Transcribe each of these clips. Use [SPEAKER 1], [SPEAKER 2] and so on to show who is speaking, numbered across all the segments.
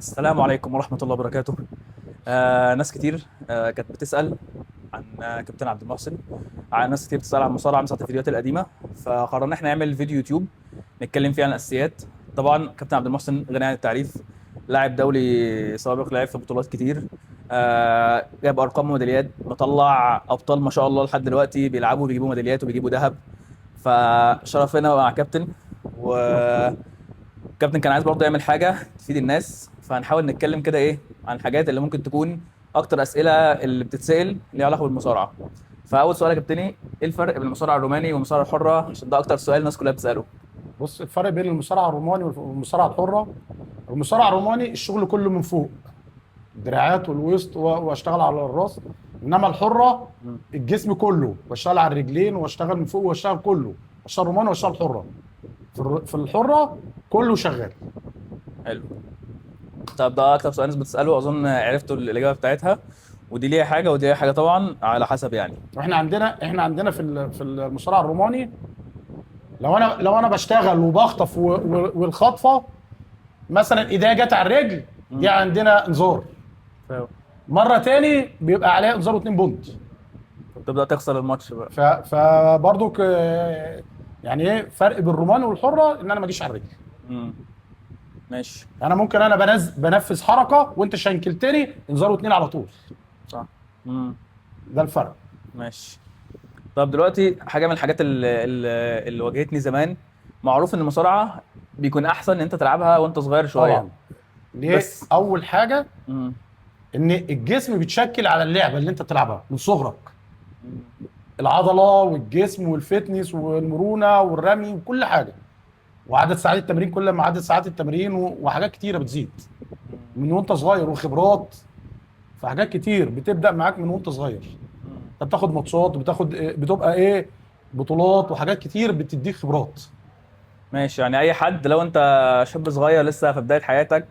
[SPEAKER 1] السلام عليكم ورحمة الله وبركاته. ناس كتير كانت بتسأل عن كابتن عبد المحسن. ناس كتير بتسأل عن المصارعة مثلا في الفيديوهات القديمة، فقررنا احنا نعمل فيديو يوتيوب نتكلم فيه عن الأساسيات. طبعا كابتن عبد المحسن غني عن التعريف، لاعب دولي سابق، لعب في بطولات كتير، جاب أرقام وميداليات، مطلع أبطال ما شاء الله لحد دلوقتي بيلعبوا بيجيبوا ميداليات وبيجيبوا ذهب. فشرفنا مع كابتن، كابتن كان عايز برضه يعمل حاجه تفيد الناس، فهنحاول نتكلم كده ايه عن الحاجات اللي ممكن تكون اكتر اسئله اللي بتتسال ليها علاقه بالمصارعه. فاول سؤال يا كابتني، ايه الفرق بين المصارعه الروماني والمصارعه الحره؟ عشان ده اكتر سؤال الناس كلها بتساله.
[SPEAKER 2] بص، الفرق بين المصارعه الروماني والمصارعه الحره. المصارعه الروماني الشغل كله من فوق، الدراعات والوسط واشتغل على الراس. انما الحره
[SPEAKER 1] مم.
[SPEAKER 2] الجسم كله، واشتغل على الرجلين واشتغل من فوق واشتغل كله. اشتغل روماني واشتغل حره. في الحره كله شغال.
[SPEAKER 1] حلو. طب ده اكتر سؤال الناس بتساله، اظن عرفتوا الاجابه بتاعتها، ودي ليها حاجه ودي ليها حاجه طبعا على حسب يعني.
[SPEAKER 2] احنا عندنا في المصارعه الروماني، لو انا بشتغل وبخطف والخطفه مثلا ايديا جت على الرجل، دي
[SPEAKER 1] مم.
[SPEAKER 2] عندنا انذار.
[SPEAKER 1] فاهم.
[SPEAKER 2] مره تاني بيبقى عليها انذار واتنين بونت.
[SPEAKER 1] تبدا تخسر الماتش بقى.
[SPEAKER 2] فبرضو يعني ايه فرق بين الروماني والحره؟ ان انا ما اجيش على الرجل.
[SPEAKER 1] مم. ماشي.
[SPEAKER 2] انا ممكن انا بنفذ حركه وانت شنكلتني، انذار واتنين على طول.
[SPEAKER 1] صح. مم.
[SPEAKER 2] ده الفرق.
[SPEAKER 1] ماشي. طب دلوقتي حاجه من الحاجات اللي واجهتني زمان، معروف ان المصارعه بيكون احسن ان انت تلعبها وانت صغير شويه.
[SPEAKER 2] طبعا. ليه؟
[SPEAKER 1] بس
[SPEAKER 2] اول حاجه
[SPEAKER 1] مم.
[SPEAKER 2] ان الجسم بيتشكل على اللعبه اللي انت بتلعبها من صغرك.
[SPEAKER 1] مم.
[SPEAKER 2] العضله والجسم والفتنس والمرونه والرمي وكل حاجه، وعدد ساعات التمرين. كل ما عدد ساعات التمرين وحاجات كتيره بتزيد من وانت صغير، وخبرات. فحاجات كتير بتبدا معاك من وانت صغير.
[SPEAKER 1] مم.
[SPEAKER 2] انت بتاخد ماتشات، بتبقى ايه، بطولات وحاجات كتير بتديك خبرات.
[SPEAKER 1] ماشي. يعني اي حد لو انت شاب صغير لسه في بدايه حياتك،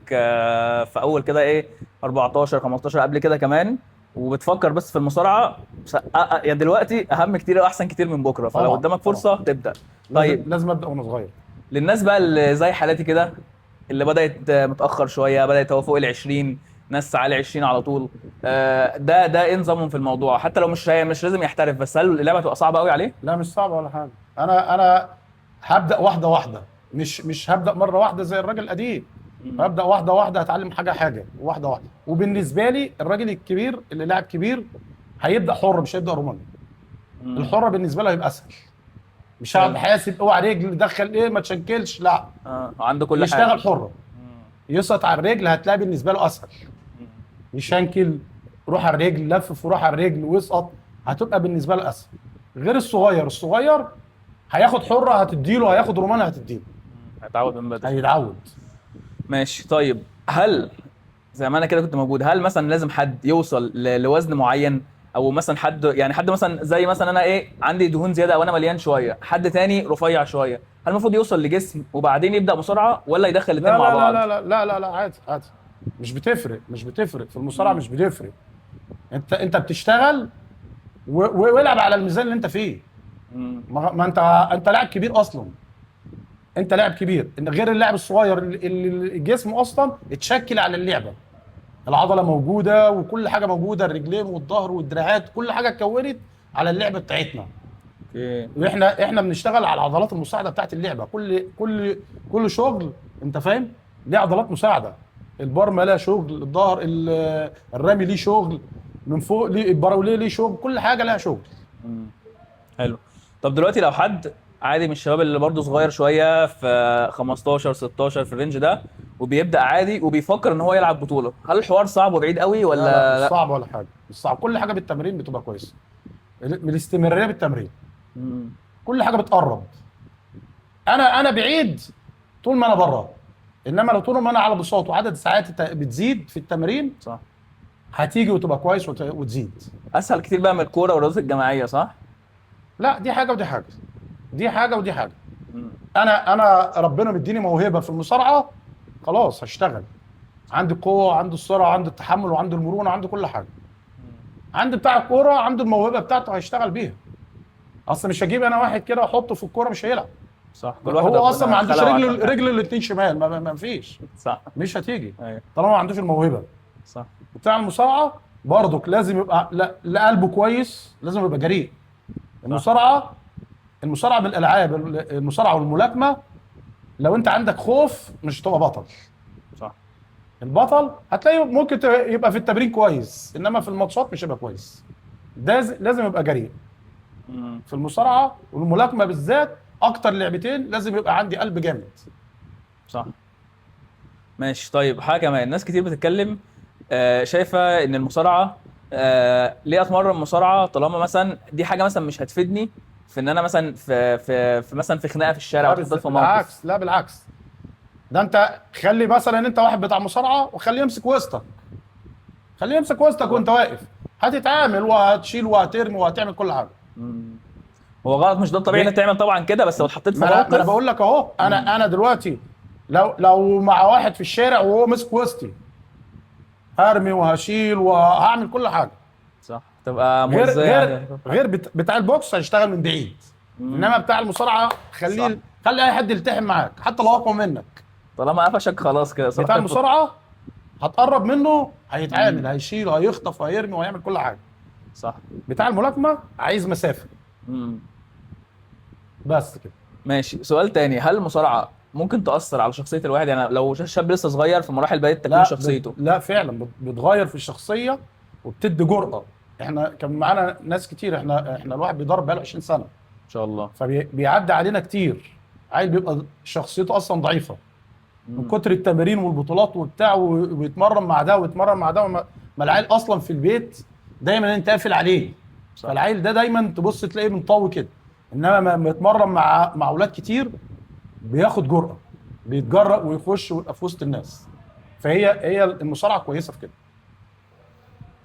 [SPEAKER 1] في اول كده ايه 14 15 قبل كده كمان، وبتفكر بس في المصارعه، يا دلوقتي اهم كتير واحسن كتير من بكره، فلو
[SPEAKER 2] طبعا
[SPEAKER 1] قدامك
[SPEAKER 2] طبعا.
[SPEAKER 1] فرصه تبدا.
[SPEAKER 2] لازم
[SPEAKER 1] طيب،
[SPEAKER 2] لازم ابدا وانا صغير.
[SPEAKER 1] للناس بقى اللي زي حالاتي كده، اللي بدأت متأخر شوية، بدأت هو فوق ال20، ناس على 20 على طول، ده ايه نظامهم في الموضوع؟ حتى لو مش لازم يحترف، بس هل اللعبة تبقى صعبة قوي عليه؟
[SPEAKER 2] لا، مش صعب ولا حاجه. انا هبدا واحده واحده. مش هبدا مره واحده زي الراجل القديم.
[SPEAKER 1] مم.
[SPEAKER 2] هبدا واحده واحده، هتعلم حاجه حاجه واحده واحده. وبالنسبه لي الراجل الكبير اللي لاعب كبير هيبدا حر، مش هيبدا روماني.
[SPEAKER 1] مم.
[SPEAKER 2] الحره بالنسبه له هيبقى اسهل. مش هقعد
[SPEAKER 1] حلو.
[SPEAKER 2] حاسب اوعى رجل دخل ايه ما تشنكلش، لا.
[SPEAKER 1] عنده كل حاجة.
[SPEAKER 2] يشتغل حره،
[SPEAKER 1] مم.
[SPEAKER 2] يسقط على الرجل، هتلاقي بالنسبه له اسهل.
[SPEAKER 1] مم.
[SPEAKER 2] يشنكل، روح على الرجل، لفف وروح على الرجل واسقط، هتبقى بالنسبه له اسهل. غير الصغير هياخد حره هتديله، هياخد رومانه هتديله.
[SPEAKER 1] هيتعود من بدري.
[SPEAKER 2] هيتعود.
[SPEAKER 1] ماشي. طيب، هل زي ما انا كده كنت موجود، هل مثلا لازم حد يوصل لوزن معين؟ او مثلا حد مثلا زي مثلا انا ايه عندي دهون زياده وانا مليان شويه، حد تاني رفيع شويه، هل المفروض يوصل لجسم وبعدين يبدا مصارعه، ولا يدخل الاثنين
[SPEAKER 2] لا
[SPEAKER 1] مع
[SPEAKER 2] لا لا
[SPEAKER 1] بعض؟
[SPEAKER 2] لا لا لا لا لا، عادي عادي. مش بتفرق في المصارعه،
[SPEAKER 1] مم.
[SPEAKER 2] مش بتفرق. انت بتشتغل والعب على الميزان اللي انت فيه.
[SPEAKER 1] مم.
[SPEAKER 2] ما انت لاعب كبير اصلا. انت لاعب كبير، ان غير اللاعب الصغير اللي الجسم اصلا اتشكل على اللعبه. العضله موجوده وكل حاجه موجوده، الرجلين والظهر والدراعات كل حاجه اتكونت على اللعبه بتاعتنا.
[SPEAKER 1] اوكي.
[SPEAKER 2] واحنا بنشتغل على العضلات المساعده بتاعت اللعبه. كل شغل، انت فاهم، ليه عضلات مساعده. البارما لها شغل، الظهر الرامي ليه شغل، من فوق ليه البراوليه ليه شغل، كل حاجه لها شغل.
[SPEAKER 1] مم. حلو. طب دلوقتي لو حد عادي من الشباب اللي برضه صغير شويه، في 15 16 في الرينج ده، وبيبدا عادي وبيفكر ان هو يلعب بطوله، هل الحوار صعب وبعيد قوي
[SPEAKER 2] لا لا،
[SPEAKER 1] ولا
[SPEAKER 2] مش
[SPEAKER 1] لا؟
[SPEAKER 2] صعب ولا حاجه، مش صعب. كل حاجه بالتمرين بتبقى كويسه. من الاستمراريه بالتمرين.
[SPEAKER 1] مم.
[SPEAKER 2] كل حاجه بتقرب. انا بعيد طول ما انا بره. انما لو طول ما انا على بساط وعدد ساعات بتزيد في التمرين،
[SPEAKER 1] صح.
[SPEAKER 2] هتيجي وتبقى كويس وتزيد.
[SPEAKER 1] اسهل كتير بقى من الكوره والرياضات الجماعيه، صح؟
[SPEAKER 2] لا، دي حاجه ودي حاجه. دي حاجه ودي حاجه.
[SPEAKER 1] مم.
[SPEAKER 2] انا ربنا مديني موهبه في المصارعه، خلاص هشتغل. عندي القوه، عندي السرعه، عندي التحمل، وعندي المرونه، عندي كل حاجه. عندي بتاع الكوره عنده الموهبه بتاعته هيشتغل بيها. اصل مش هجيب انا واحد كده واحطه في الكوره مش هيلعب.
[SPEAKER 1] صح، كل واحد
[SPEAKER 2] هو اصلا ما
[SPEAKER 1] ربنا
[SPEAKER 2] عندوش
[SPEAKER 1] خلقه عشان حاجة.
[SPEAKER 2] رجل الاثنين شمال، ما فيش،
[SPEAKER 1] صح.
[SPEAKER 2] مش هتيجي
[SPEAKER 1] ايوه.
[SPEAKER 2] طالما ما عندوش الموهبه.
[SPEAKER 1] صح.
[SPEAKER 2] بتاع المصارعه برضك لازم يبقى لا قلبه كويس، لازم يبقى جريء. المصارعه من الالعاب، المصارعه والملاكمه لو انت عندك خوف مش هتبقى بطل.
[SPEAKER 1] صح.
[SPEAKER 2] البطل هتلاقيه ممكن يبقى في التمرين كويس، انما في الماتشات مش هيبقى كويس. ده لازم يبقى جريء. في المصارعه والملاكمه بالذات اكتر لعبتين لازم يبقى عندي قلب جامد.
[SPEAKER 1] صح. ماشي. طيب حاجه كمان، ناس كتير بتتكلم شايفه ان المصارعه ليه اتمرن مصارعه طالما مثلا دي حاجه مثلا مش هتفيدني في ان انا مثلا في مثلا في خناقه في الشارع او اتحطيت في موقف.
[SPEAKER 2] بالعكس، لا بالعكس، ده انت خلي مثلا انت واحد بتاع مصارعه وخليه يمسك وسطك، خليه يمسك وسطك وانت واقف، هتتعامل وهتشيل وهترمي وهتعمل كل حاجه.
[SPEAKER 1] هو غلط، مش ده الطبيعي انك تعمل طبعا كده، بس لو اتحطيت في
[SPEAKER 2] ما
[SPEAKER 1] موقف.
[SPEAKER 2] انا بقول لك اهو، انا دلوقتي لو مع واحد في الشارع وهو ماسك وسطي هرمي وهشيل وهعمل كل حاجه.
[SPEAKER 1] صح، تبقى
[SPEAKER 2] غير
[SPEAKER 1] مؤذيه يعني.
[SPEAKER 2] بتاع البوكس هيشتغل من بعيد، انما بتاع المصارعه خلي اي حد يلتحم معاك حتى لو اقوى منك.
[SPEAKER 1] طالما قفشك خلاص كده. صح.
[SPEAKER 2] بتاع المصارعه هتقرب منه هيتعامل، هيشيل، هيخطف، هيرمي، وهيعمل كل حاجه.
[SPEAKER 1] صح.
[SPEAKER 2] بتاع الملاكمه عايز مسافه. بس كده.
[SPEAKER 1] ماشي. سؤال تاني، هل المصارعه ممكن تأثر على شخصية الواحد؟ يعني لو شاب لسه صغير في مراحل بداية تكوين شخصيته.
[SPEAKER 2] لا فعلا بتغير في الشخصيه وبتدي جرأه. احنا كان معانا ناس كتير، احنا الواحد بيدرب بقاله 20 سنه
[SPEAKER 1] ان شاء الله،
[SPEAKER 2] فبيعدي علينا كتير عيل بيبقى شخصيته اصلا ضعيفه من كتر التمارين والبطولات وبتاع، ويتمرن مع ده ويتمرن مع ده، ما العيل اصلا في البيت دايما انت قافل عليه. صح. فالعيل ده دايما تبص تلاقيه منطوي كده، انما ما يتمرن مع اولاد كتير بياخد جرأه، بيتجرأ ويخش ويبقى في وسط الناس. فهي المصارعه كويسه في كده.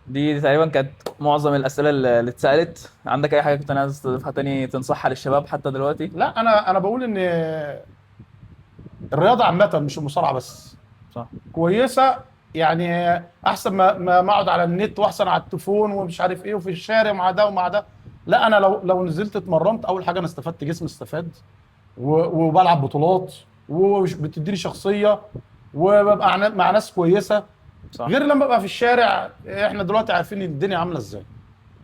[SPEAKER 1] دي تقريبا كانت معظم الاسئله اللي اتسالت. عندك اي حاجه كنت عايز تضيفها تاني تنصحها للشباب حتى دلوقتي؟
[SPEAKER 2] لا انا بقول ان الرياضه عامه مش المصارعه بس
[SPEAKER 1] صح
[SPEAKER 2] كويسه، يعني احسن ما اقعد على النت واحسن على التليفون ومش عارف ايه وفي الشارع مع ده ومع ده. لا انا لو نزلت اتمرنت، اول حاجه انا استفدت، جسمي استفاد وبلعب بطولات وبتديني شخصيه وببقى مع ناس كويسه. صح. غير لما ابقى في الشارع، احنا دلوقتي عارفين الدنيا عامله ازاي،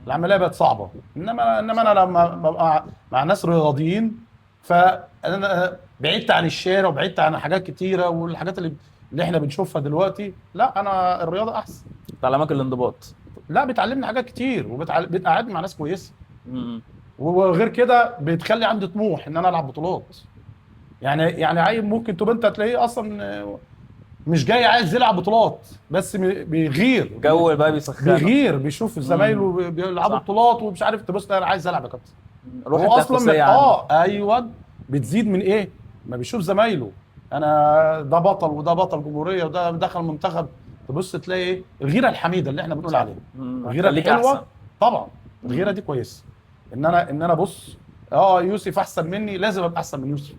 [SPEAKER 2] العمليه بقت صعبه. انما انا لما ببقى مع ناس رياضيين فانا بعدت عن الشارع وبعدت عن حاجات كتيره والحاجات اللي احنا بنشوفها دلوقتي. لا انا الرياضه احسن،
[SPEAKER 1] تعلمك الانضباط.
[SPEAKER 2] لا بتعلمني حاجات كتير بتقعدني مع ناس كويسه. وغير كده بتخلي عندي طموح ان انا العب بطولات. يعني عيل ممكن تبقى انت تلاقيه اصلا مش جاي عايز يلعب بطولات، بس بيغير
[SPEAKER 1] جو بقى بيسخنه،
[SPEAKER 2] بيغير بيشوف زمايله بيلعبوا بطولات ومش عارف، تبص انا عايز العب يا كابتن.
[SPEAKER 1] روح
[SPEAKER 2] هو اصلا
[SPEAKER 1] ايوه
[SPEAKER 2] بتزيد من ايه؟ ما بيشوف زمايله، انا ده بطل وده بطل جمهوريه وده دخل منتخب، تبص تلاقي ايه؟ الغيره الحميده اللي احنا بنقول عليها، الغيره الحلوه. طبعا الغيره دي كويسه، ان انا بص يوسف احسن مني لازم ابقى احسن من يوسف.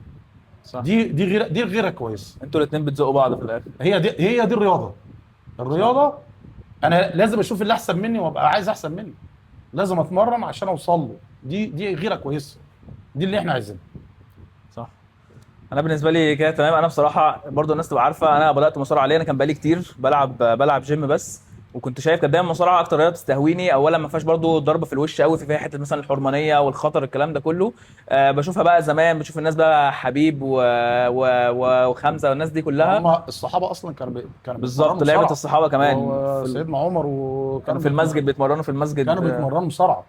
[SPEAKER 2] صح. دي غيره كويسه.
[SPEAKER 1] انتوا الاثنين بتزقوا بعض في الاخر.
[SPEAKER 2] هي دي الرياضه. انا لازم اشوف اللي احسن مني وابقى عايز احسن مني، لازم اتمرن عشان اوصل له. دي غيره كويسه، دي اللي احنا عايزينها.
[SPEAKER 1] صح. انا بالنسبه لي كده تمام. انا بصراحه برضو الناس تبقى عارفه انا بدات مصارعه ليه. انا كان بقالي كتير بلعب جيم بس، وكنت شايف كانت دايما المصارعه اكتر رياضه تستهويني. اولا ما فيهاش برضو ضرب في الوش قوي، فيها حته مثلا الحرمانيه والخطر الكلام ده كله. بشوفها بقى زمان، بشوف الناس بقى حبيب وخمسه والناس دي كلها.
[SPEAKER 2] هم الصحابه اصلا كانوا
[SPEAKER 1] بالظبط، لعبه الصحابه كمان
[SPEAKER 2] سيدنا عمر وكانوا
[SPEAKER 1] في المسجد بيتمرنوا في المسجد،
[SPEAKER 2] كانوا بيتمرنوا مصارعه.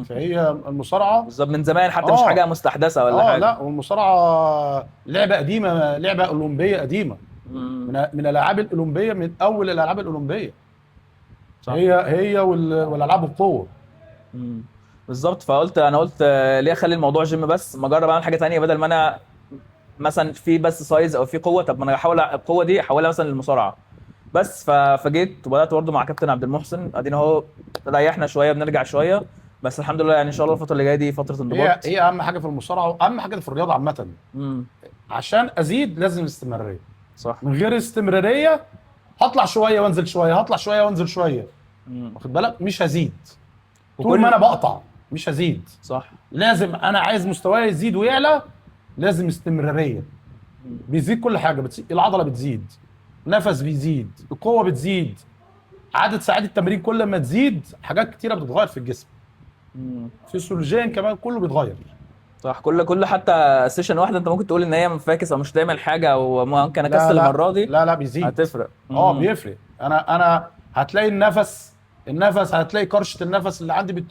[SPEAKER 2] فهي المصارعه
[SPEAKER 1] بالظبط من زمان حتى، مش حاجه مستحدثه ولا حاجه.
[SPEAKER 2] لا والمصارعه لعبه قديمه، لعبه اولمبيه قديمه، من الالعاب الاولمبيه، من اول الالعاب الاولمبيه. صح. هي والالعاب القوه.
[SPEAKER 1] بالظبط. فقلت ليه اخلي الموضوع جيم بس، ما اجرب اعمل حاجه ثانيه بدل ما انا مثلا في بس سايز او في قوه. طب ما انا احاول القوه دي احولها مثلا للمصارعه بس. فجيت وبدات برضه مع كابتن عبد المحسن، ادينا اهو ريحنا شويه بنرجع شويه، بس الحمد لله يعني ان شاء الله الفتره اللي جايه دي فتره انضباط.
[SPEAKER 2] هي اهم حاجه في المصارعه واهم حاجه في الرياضه عامه. عشان ازيد لازم استمراريه. صح. من غير استمراريه هطلع شويه وانزل شويه، هطلع شويه وانزل شويه، واخد بالك؟ مش هزيد طول ما انا بقطع، مش هزيد.
[SPEAKER 1] صح.
[SPEAKER 2] لازم انا عايز مستواي يزيد ويعلى لازم استمراريه. بيزيد كل حاجه، بتزيد العضله، بتزيد نفس، بيزيد القوه، بتزيد عدد ساعات التمرين. كل ما تزيد حاجات كتيره بتتغير في الجسم، فيسيولوجيا كمان كله بيتغير.
[SPEAKER 1] صح. كل حتى سيشن واحده انت ممكن تقول ان هي فاكس او مش تعمل حاجه او ممكن
[SPEAKER 2] لا
[SPEAKER 1] اكسل
[SPEAKER 2] لا
[SPEAKER 1] المره دي،
[SPEAKER 2] لا لا بيزيد.
[SPEAKER 1] هتفرق.
[SPEAKER 2] اه بيفرق. انا هتلاقي النفس هتلاقي كرشه النفس اللي عندي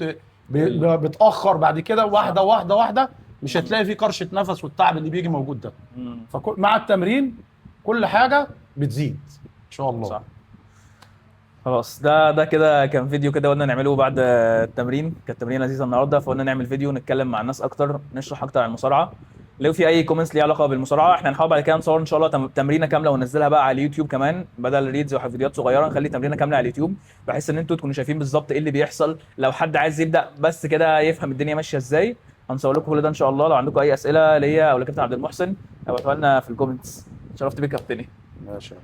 [SPEAKER 2] بتاخر بعد كده، واحده واحده واحده، مش هتلاقي في كرشه نفس والتعب اللي بيجي موجود ده. فمع التمرين كل حاجه بتزيد ان شاء الله.
[SPEAKER 1] صح. خلاص، ده كده كان فيديو كده قلنا نعمله بعد التمرين. كانت تمرين لذيذه النهارده، فقلنا نعمل فيديو نتكلم مع الناس اكتر، نشرح اكتر عن المصارعه. لو في اي كومنتس ليها علاقه بالمصارعه، احنا هنحاول بعد كده نصور ان شاء الله تمرينه كامله وننزلها بقى على اليوتيوب كمان، بدل ريدز وفيديوهات صغيره نخلي تمرينه كامله على اليوتيوب، بحيث ان انتوا تكونوا شايفين بالظبط ايه اللي بيحصل. لو حد عايز يبدا بس كده يفهم الدنيا ماشيه ازاي، هنصور لكم كل ده ان شاء الله. لو عندكم اي اسئله ليا او لكابتن عبد المحسن ابعتوها لنا في الكومنتس. شرفت بيك يا كابتن.
[SPEAKER 2] ماشي.